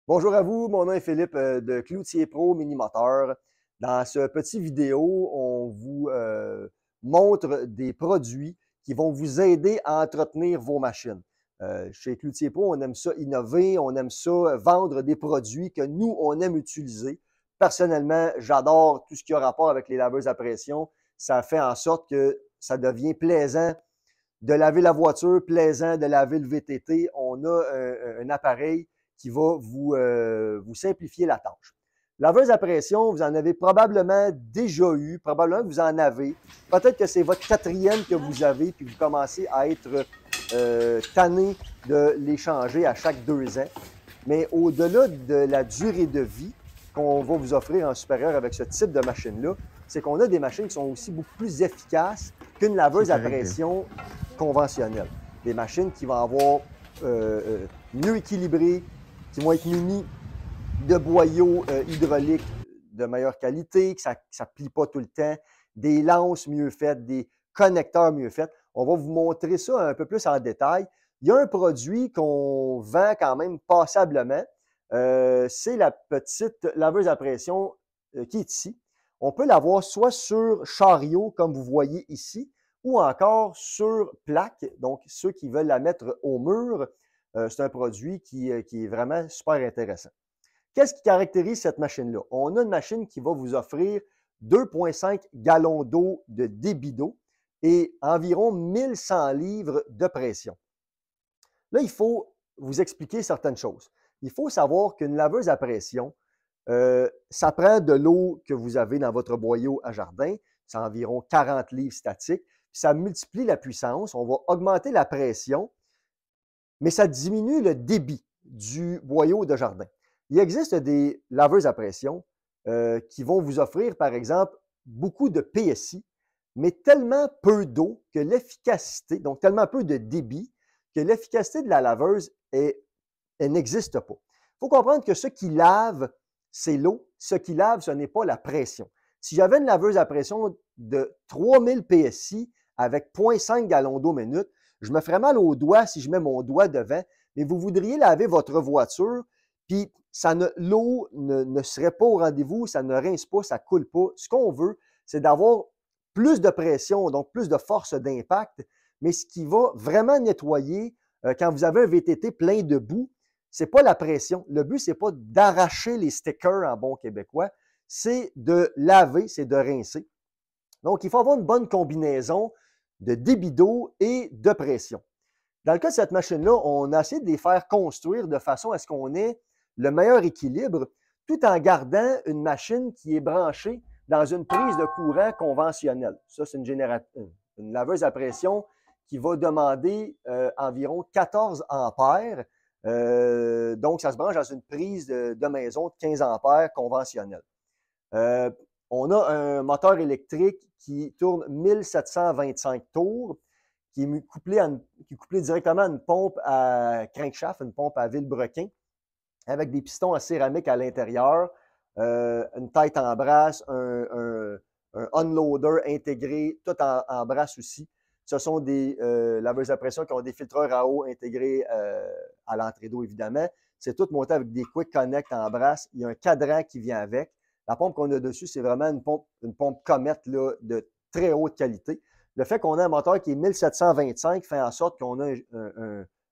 Bonjour à vous, mon nom est Philippe de Cloutier Pro Mini Moteur. Dans ce petit vidéo, on vous montre des produits qui vont vous aider à entretenir vos machines. Chez Cloutier Pro, on aime ça innover, on aime ça vendre des produits que nous, on aime utiliser. Personnellement, j'adore tout ce qui a rapport avec les laveuses à pression. Ça fait en sorte que ça devient plaisant de laver la voiture, plaisant de laver le VTT. On a un appareil qui va vous simplifier la tâche. Laveuse à pression, vous en avez probablement déjà eu, probablement que vous en avez. Peut-être que c'est votre quatrième que vous avez, puis vous commencez à être tanné de les changer à chaque 2 ans. Mais au-delà de la durée de vie qu'on va vous offrir en supérieur avec ce type de machine-là, c'est qu'on a des machines qui sont aussi beaucoup plus efficaces qu'une laveuse à pression conventionnelle. Des machines qui vont avoir mieux équilibrées, qui vont être munies de boyaux hydrauliques de meilleure qualité, que ça ne plie pas tout le temps, des lances mieux faites, des connecteurs mieux faits. On va vous montrer ça un peu plus en détail. Il y a un produit qu'on vend quand même passablement. C'est la petite laveuse à pression qui est ici. On peut l'avoir soit sur chariot, comme vous voyez ici, ou encore sur plaque. Donc, ceux qui veulent la mettre au mur, c'est un produit qui est vraiment super intéressant. Qu'est-ce qui caractérise cette machine-là? On a une machine qui va vous offrir 2,5 gallons d'eau de débit d'eau et environ 1100 livres de pression. Là, il faut vous expliquer certaines choses. Il faut savoir qu'une laveuse à pression, ça prend de l'eau que vous avez dans votre boyau à jardin, c'est environ 40 livres statiques, puis ça multiplie la puissance, on va augmenter la pression, mais ça diminue le débit du boyau de jardin. Il existe des laveuses à pression qui vont vous offrir, par exemple, beaucoup de PSI, mais tellement peu d'eau que l'efficacité, donc tellement peu de débit, que l'efficacité de la laveuse, elle n'existe pas. Il faut comprendre que ce qui lave, c'est l'eau. Ce qui lave, ce n'est pas la pression. Si j'avais une laveuse à pression de 3000 PSI avec 0,5 gallons d'eau minute, je me ferais mal au doigt si je mets mon doigt devant, mais vous voudriez laver votre voiture, puis l'eau ne serait pas au rendez-vous, ça ne rince pas, ça ne coule pas. Ce qu'on veut, c'est d'avoir plus de pression, donc plus de force d'impact, mais ce qui va vraiment nettoyer, quand vous avez un VTT plein de boue, ce n'est pas la pression. Le but, ce n'est pas d'arracher les stickers en bon québécois, c'est de laver, c'est de rincer. Donc, il faut avoir une bonne combinaison de débit d'eau et de pression. Dans le cas de cette machine-là, on a essayé de les faire construire de façon à ce qu'on ait le meilleur équilibre, tout en gardant une machine qui est branchée dans une prise de courant conventionnelle. Ça, c'est une laveuse à pression qui va demander environ 14 ampères. Donc, ça se branche dans une prise de maison de 15 ampères conventionnelle. On a un moteur électrique qui tourne 1725 tours, qui est couplé directement à une pompe à crankshaft, une pompe à vilebrequin, avec des pistons en céramique à l'intérieur, une tête en brasse, un unloader intégré, tout en brasse aussi. Ce sont des laveuses à pression qui ont des filtreurs à eau intégrés à l'entrée d'eau, évidemment. C'est tout monté avec des Quick Connect en brasse. Il y a un cadran qui vient avec. La pompe qu'on a dessus, c'est vraiment une pompe Comet là, de très haute qualité. Le fait qu'on ait un moteur qui est 1725 fait en sorte qu'on a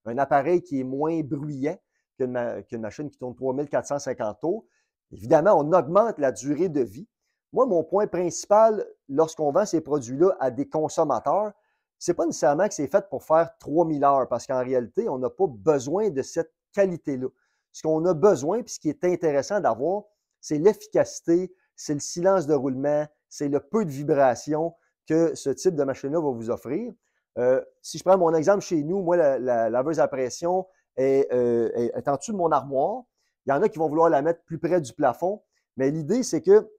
un appareil qui est moins bruyant qu'une machine qui tourne 3450 tours. Évidemment, on augmente la durée de vie. Moi, mon point principal, lorsqu'on vend ces produits-là à des consommateurs, c'est pas nécessairement que c'est fait pour faire 3000 heures, parce qu'en réalité, on n'a pas besoin de cette qualité-là. Ce qu'on a besoin, puis ce qui est intéressant d'avoir, c'est l'efficacité, c'est le silence de roulement, c'est le peu de vibration que ce type de machine-là va vous offrir. Si je prends mon exemple chez nous, moi, la laveuse à pression est en dessous de mon armoire. Il y en a qui vont vouloir la mettre plus près du plafond, mais l'idée, c'est que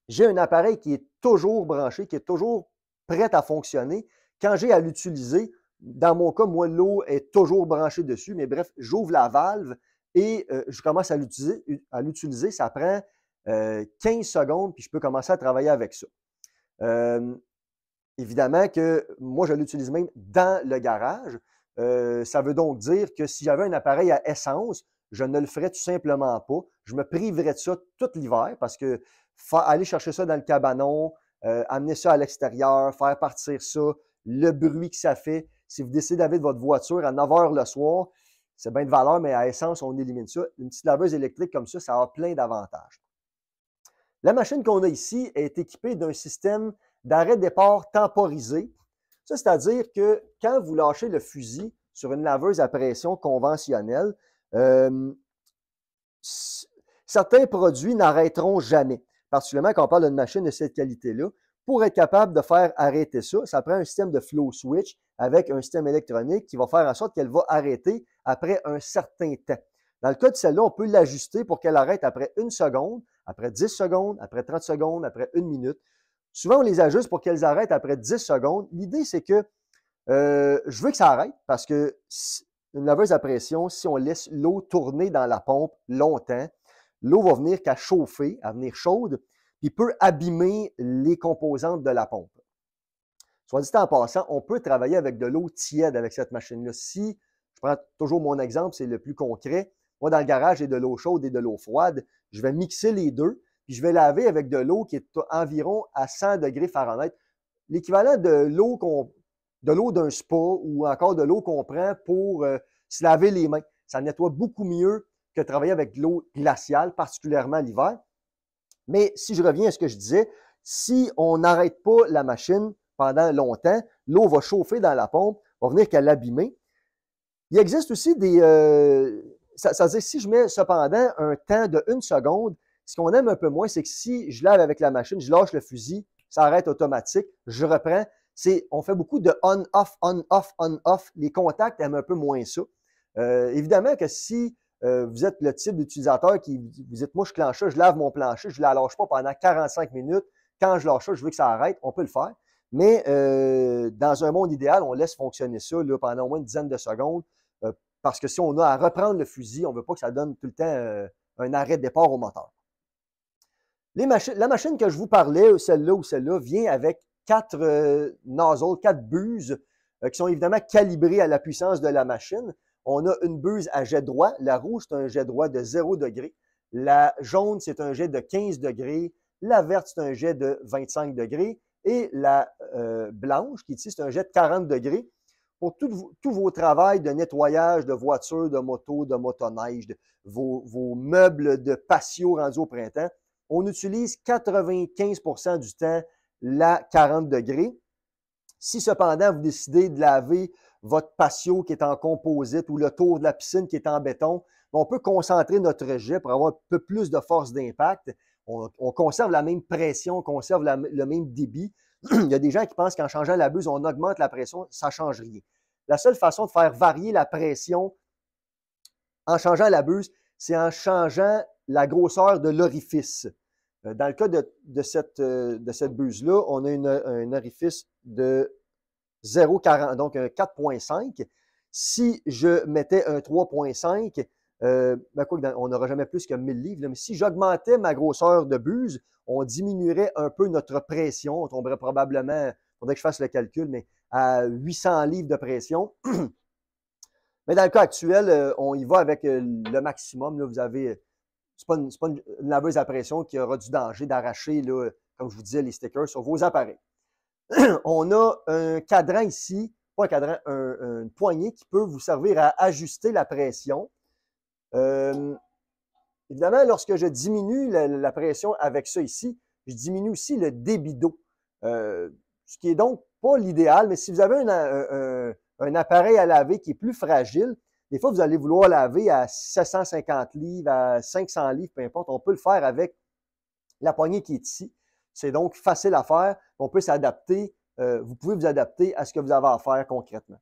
j'ai un appareil qui est toujours branché, qui est toujours prêt à fonctionner. Quand j'ai à l'utiliser, dans mon cas, moi, l'eau est toujours branchée dessus, mais bref, j'ouvre la valve et je commence à l'utiliser. Ça prend 15 secondes, puis je peux commencer à travailler avec ça. Évidemment que moi, je l'utilise même dans le garage. Ça veut donc dire que si j'avais un appareil à essence, je ne le ferais tout simplement pas. Je me priverais de ça tout l'hiver parce que aller chercher ça dans le cabanon, amener ça à l'extérieur, faire partir ça, le bruit que ça fait. Si vous décidez d'aller de votre voiture à 9 h le soir, c'est bien de valeur, mais à essence, on élimine ça. Une petite laveuse électrique comme ça a plein d'avantages. La machine qu'on a ici est équipée d'un système d'arrêt-départ temporisé. Ça, c'est-à-dire que quand vous lâchez le fusil sur une laveuse à pression conventionnelle, certains produits n'arrêteront jamais, particulièrement quand on parle d'une machine de cette qualité-là. Pour être capable de faire arrêter ça, ça prend un système de flow switch avec un système électronique qui va faire en sorte qu'elle va arrêter après un certain temps. Dans le cas de celle-là, on peut l'ajuster pour qu'elle arrête après 1 seconde, après 10 secondes, après 30 secondes, après 1 minute. Souvent, on les ajuste pour qu'elles arrêtent après 10 secondes. L'idée, c'est que je veux que ça arrête parce que une laveuse à pression, si on laisse l'eau tourner dans la pompe longtemps, l'eau va venir qu'à chauffer, à venir chaude, puis peut abîmer les composantes de la pompe. Soit dit en passant, on peut travailler avec de l'eau tiède avec cette machine-là. Si, je prends toujours mon exemple, c'est le plus concret. Moi, dans le garage, j'ai de l'eau chaude et de l'eau froide. Je vais mixer les deux, puis je vais laver avec de l'eau qui est environ à 100 degrés Fahrenheit. L'équivalent de l'eau d'un spa ou encore de l'eau qu'on prend pour se laver les mains. Ça nettoie beaucoup mieux que travailler avec de l'eau glaciale, particulièrement l'hiver. Mais si je reviens à ce que je disais, si on n'arrête pas la machine pendant longtemps, l'eau va chauffer dans la pompe, va venir qu'à l'abîmer. Il existe aussi des... ça veut dire si je mets cependant un temps de 1 seconde, ce qu'on aime un peu moins, c'est que si je lave avec la machine, je lâche le fusil, ça arrête automatique, je reprends. On fait beaucoup de on-off, on-off, on-off. Les contacts aiment un peu moins ça. Évidemment que si vous êtes le type d'utilisateur qui vous dites, moi, je clenche ça, je lave mon plancher, je ne la lâche pas pendant 45 minutes. Quand je lâche ça, je veux que ça arrête, on peut le faire. Mais dans un monde idéal, on laisse fonctionner ça là, pendant au moins une dizaine de secondes parce que si on a à reprendre le fusil, on ne veut pas que ça donne tout le temps un arrêt de départ au moteur. La machine que je vous parlais, celle-là ou celle-là, vient avec 4 nozzles, 4 buses qui sont évidemment calibrées à la puissance de la machine. On a une buse à jet droit. La rouge, c'est un jet droit de 0 degré. La jaune, c'est un jet de 15 degrés. La verte, c'est un jet de 25 degrés. Et la blanche, qui ici, c'est un jet de 40 degrés. Pour tous vos travails de nettoyage de voitures, de motos, de motoneige, vos meubles de patio rendus au printemps, on utilise 95% du temps la 40 degrés. Si cependant vous décidez de laver votre patio qui est en composite ou le tour de la piscine qui est en béton, on peut concentrer notre jet pour avoir un peu plus de force d'impact. On conserve la même pression, on conserve le même débit. Il y a des gens qui pensent qu'en changeant la buse, on augmente la pression. Ça ne change rien. La seule façon de faire varier la pression en changeant la buse, c'est en changeant la grosseur de l'orifice. Dans le cas de cette buse-là, on a un orifice de 0,40, donc un 4,5. Si je mettais un 3,5, on n'aura jamais plus que 1000 livres, là, mais si j'augmentais ma grosseur de buse, on diminuerait un peu notre pression. On tomberait probablement, il faudrait que je fasse le calcul, mais à 800 livres de pression. Mais dans le cas actuel, on y va avec le maximum. Là, vous avez, c'est pas une laveuse à pression qui aura du danger d'arracher, là, comme je vous disais, les stickers sur vos appareils. On a un cadran ici, pas un cadran, une poignée qui peut vous servir à ajuster la pression. Évidemment, lorsque je diminue la pression avec ça ici, je diminue aussi le débit d'eau. Ce qui est donc pas l'idéal, mais si vous avez un appareil à laver qui est plus fragile, des fois, vous allez vouloir laver à 750 livres, à 500 livres, peu importe. On peut le faire avec la poignée qui est ici. C'est donc facile à faire. On peut s'adapter. Vous pouvez vous adapter à ce que vous avez à faire concrètement.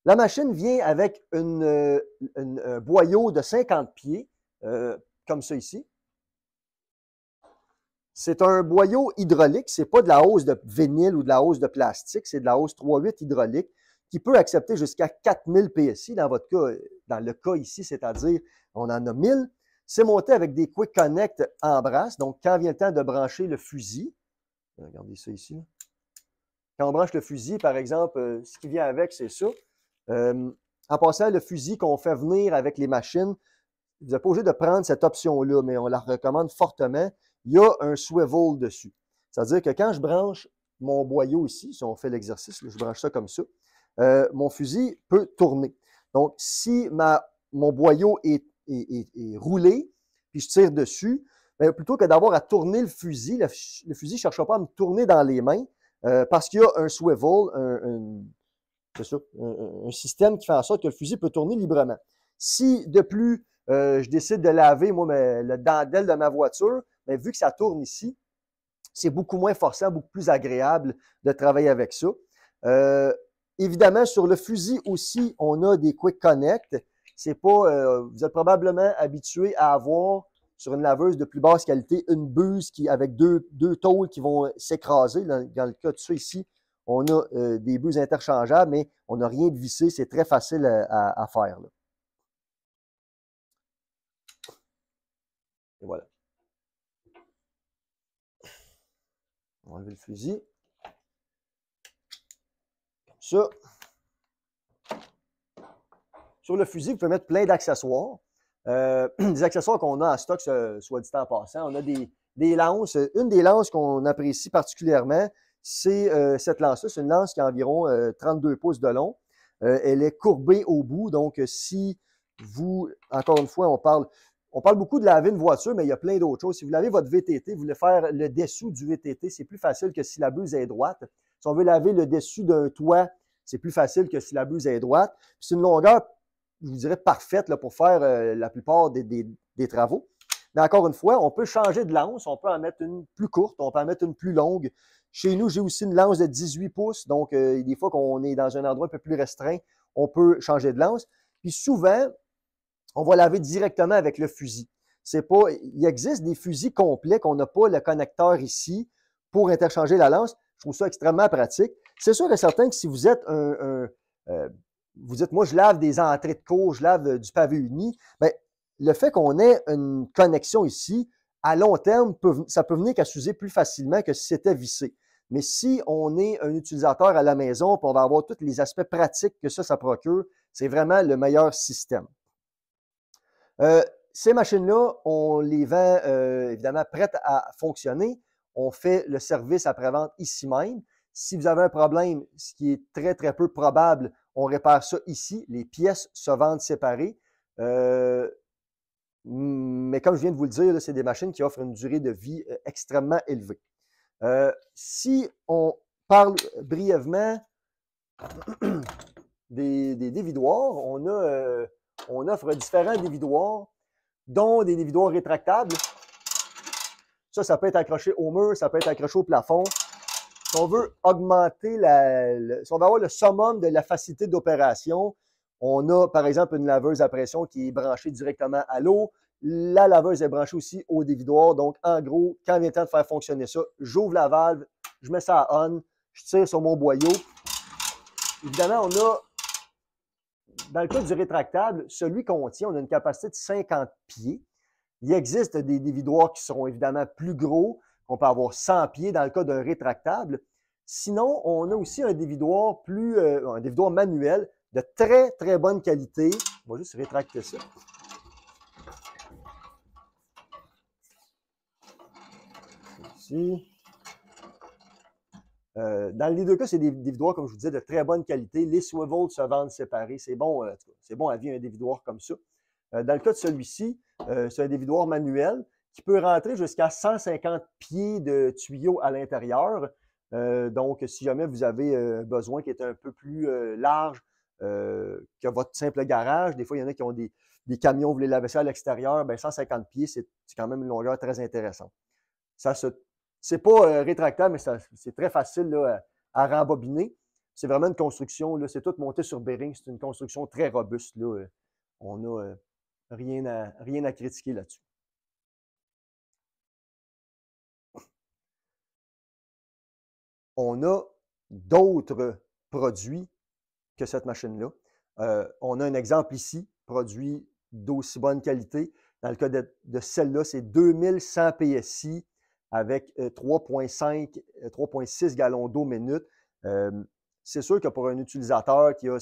La machine vient avec un boyau de 50 pieds, comme ça ici. C'est un boyau hydraulique. Ce n'est pas de la hausse de vinyle ou de la hausse de plastique. C'est de la hausse 3,8 hydraulique qui peut accepter jusqu'à 4000 PSI dans votre cas, dans le cas ici, c'est-à-dire on en a 1000. C'est monté avec des Quick Connect en brasse. Donc, quand vient le temps de brancher le fusil, regardez ça ici. Là. Quand on branche le fusil, par exemple, ce qui vient avec, c'est ça. En passant, le fusil qu'on fait venir avec les machines, vous n'êtes pas obligé de prendre cette option-là, mais on la recommande fortement. Il y a un swivel dessus. C'est-à-dire que quand je branche mon boyau ici, si on fait l'exercice, je branche ça comme ça, mon fusil peut tourner. Donc, si mon boyau est roulé, puis je tire dessus, bien, plutôt que d'avoir à tourner le fusil ne cherchera pas à me tourner dans les mains parce qu'il y a un swivel, c'est ça, un système qui fait en sorte que le fusil peut tourner librement. Si de plus, je décide de laver, moi, le dandelle de ma voiture, bien, vu que ça tourne ici, c'est beaucoup moins forçant, beaucoup plus agréable de travailler avec ça. Évidemment, sur le fusil aussi, on a des Quick Connect. C'est pas, vous êtes probablement habitué à avoir sur une laveuse de plus basse qualité une buse avec deux tôles qui vont s'écraser. Dans le cas de ça ici, on a des buses interchangeables, mais on n'a rien de vissé. C'est très facile à faire, là. Et voilà. On va enlever le fusil. Comme ça. Sur le fusil, vous pouvez mettre plein d'accessoires. Des accessoires qu'on a en stock, soit dit en passant. On a des lances. Une des lances qu'on apprécie particulièrement, c'est cette lance-là. C'est une lance qui a environ 32 pouces de long. Elle est courbée au bout. Donc, si vous, encore une fois, on parle beaucoup de laver une voiture, mais il y a plein d'autres choses. Si vous lavez votre VTT, vous voulez faire le dessous du VTT, c'est plus facile que si la buse est droite. Si on veut laver le dessus d'un toit, c'est plus facile que si la buse est droite. C'est une longueur, je vous dirais, parfaite là, pour faire la plupart des travaux. Mais encore une fois, on peut changer de lance. On peut en mettre une plus courte, on peut en mettre une plus longue. Chez nous, j'ai aussi une lance de 18 pouces. Donc, des fois qu'on est dans un endroit un peu plus restreint, on peut changer de lance. Puis souvent, on va laver directement avec le fusil. Il existe des fusils complets qu'on n'a pas le connecteur ici pour interchanger la lance. Je trouve ça extrêmement pratique. C'est sûr et certain que si vous êtes vous dites, moi, je lave des entrées de cour, je lave du pavé uni, bien, le fait qu'on ait une connexion ici, à long terme, ça peut venir qu'à s'user plus facilement que si c'était vissé. Mais si on est un utilisateur à la maison, puis on va avoir tous les aspects pratiques que ça procure, c'est vraiment le meilleur système. Ces machines-là, on les vend évidemment prêtes à fonctionner. On fait le service après-vente ici même. Si vous avez un problème, ce qui est très, très peu probable, on répare ça ici. Les pièces se vendent séparées. Mais comme je viens de vous le dire, c'est des machines qui offrent une durée de vie extrêmement élevée. Si on parle brièvement des dévidoirs, on offre différents dévidoirs, dont des dévidoirs rétractables. Ça peut être accroché au mur, ça peut être accroché au plafond. Si on veut augmenter si on veut avoir le summum de la facilité d'opération, on a par exemple une laveuse à pression qui est branchée directement à l'eau. La laveuse est branchée aussi au dévidoir. Donc, en gros, quand il vient le temps de faire fonctionner ça, j'ouvre la valve, je mets ça à on, je tire sur mon boyau. Évidemment, dans le cas du rétractable, celui qu'on tient, on a une capacité de 50 pieds. Il existe des dévidoirs qui seront évidemment plus gros. On peut avoir 100 pieds dans le cas d'un rétractable. Sinon, on a aussi un dévidoir un dévidoir manuel de très, très bonne qualité. On va juste rétracter ça. Ici. Dans les deux cas, c'est des dévidoirs, comme je vous disais, de très bonne qualité. Les swivels se vendent séparés. C'est bon à vie un dévidoir comme ça. Dans le cas de celui-ci, c'est un dévidoir manuel qui peut rentrer jusqu'à 150 pieds de tuyaux à l'intérieur. Donc, si jamais vous avez un besoin qui est un peu plus large que votre simple garage, des fois, il y en a qui ont des camions, vous voulez laver ça à l'extérieur, bien 150 pieds, c'est quand même une longueur très intéressante. C'est pas rétractable, mais c'est très facile là, à rembobiner. C'est vraiment une construction, là, c'est tout monté sur bearing, c'est une construction très robuste. Là. On n'a rien à critiquer là-dessus. On a d'autres produits que cette machine-là. On a un exemple ici, produit d'aussi bonne qualité. Dans le cas de celle-là, c'est 2100 PSI avec 3,6 gallons d'eau minute. C'est sûr que pour un utilisateur qui a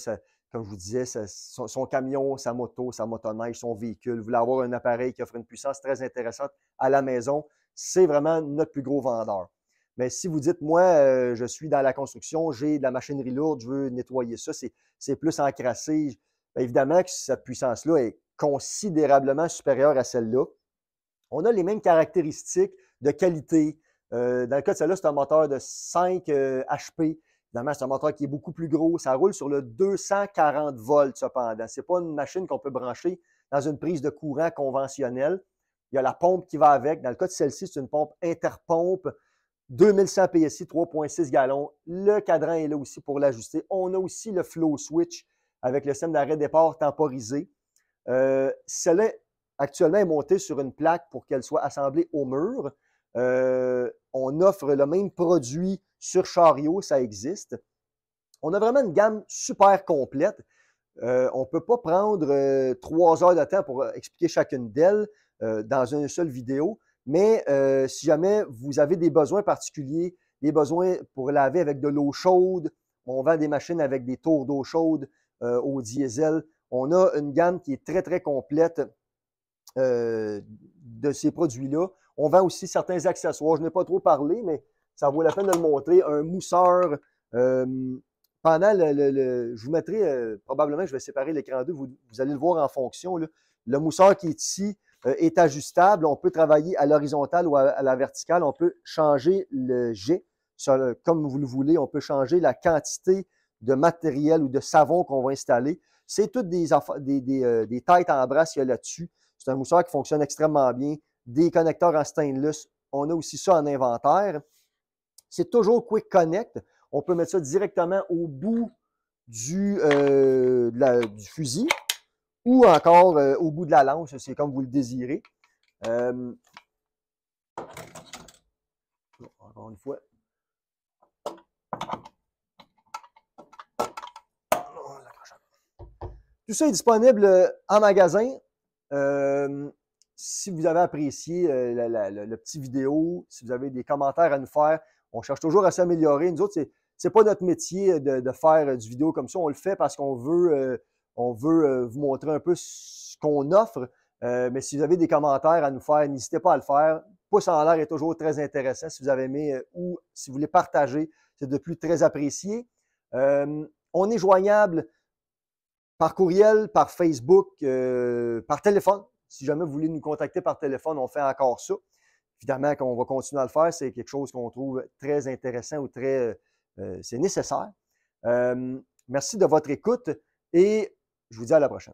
comme je vous disais, son camion, sa moto, sa motoneige, son véhicule. Vous voulez avoir un appareil qui offre une puissance très intéressante à la maison, c'est vraiment notre plus gros vendeur. Mais si vous dites, moi, je suis dans la construction, j'ai de la machinerie lourde, je veux nettoyer ça, c'est plus encrassé. Bien évidemment que cette puissance-là est considérablement supérieure à celle-là. On a les mêmes caractéristiques de qualité. Dans le cas de celle-là, c'est un moteur de 5 HP. Évidemment, c'est un moteur qui est beaucoup plus gros. Ça roule sur le 240 volts, cependant. Ce n'est pas une machine qu'on peut brancher dans une prise de courant conventionnelle. Il y a la pompe qui va avec. Dans le cas de celle-ci, c'est une pompe interpompe, 2100 PSI, 3,6 gallons. Le cadran est là aussi pour l'ajuster. On a aussi le flow switch avec le système d'arrêt-départ temporisé. Celle-là, actuellement, est montée sur une plaque pour qu'elle soit assemblée au mur. On offre le même produit sur chariot, ça existe. On a vraiment une gamme super complète. On ne peut pas prendre 3 heures de temps pour expliquer chacune d'elles dans une seule vidéo, mais si jamais vous avez des besoins particuliers, des besoins pour laver avec de l'eau chaude, on vend des machines avec des tours d'eau chaude au diesel. On a une gamme qui est très, très complète de ces produits-là. On vend aussi certains accessoires. Je n'ai pas trop parlé, mais ça vaut la peine de le montrer. Un mousseur. Pendant je vous mettrai, probablement, je vais séparer l'écran 2. Vous allez le voir en fonction. Là. Le mousseur qui est ici est ajustable. On peut travailler à l'horizontale ou à la verticale. On peut changer le jet comme vous le voulez. On peut changer la quantité de matériel ou de savon qu'on va installer. C'est toutes des têtes en brasse qu'il y a là-dessus. C'est un mousseur qui fonctionne extrêmement bien. Des connecteurs en stainless. On a aussi ça en inventaire. C'est toujours Quick Connect. On peut mettre ça directement au bout du fusil ou encore au bout de la lance. C'est comme vous le désirez. Encore une fois. Tout ça est disponible en magasin. Si vous avez apprécié le petit vidéo, si vous avez des commentaires à nous faire, on cherche toujours à s'améliorer. Nous autres, c'est pas notre métier de faire du vidéo comme ça. On le fait parce qu'on veut, vous montrer un peu ce qu'on offre. Mais si vous avez des commentaires à nous faire, n'hésitez pas à le faire. Pouce en l'air est toujours très intéressant. Si vous avez aimé ou si vous voulez partager, c'est de plus très apprécié. On est joignable par courriel, par Facebook, par téléphone. Si jamais vous voulez nous contacter par téléphone, on fait encore ça. Évidemment qu'on va continuer à le faire. C'est quelque chose qu'on trouve très intéressant ou c'est nécessaire. Merci de votre écoute et je vous dis à la prochaine.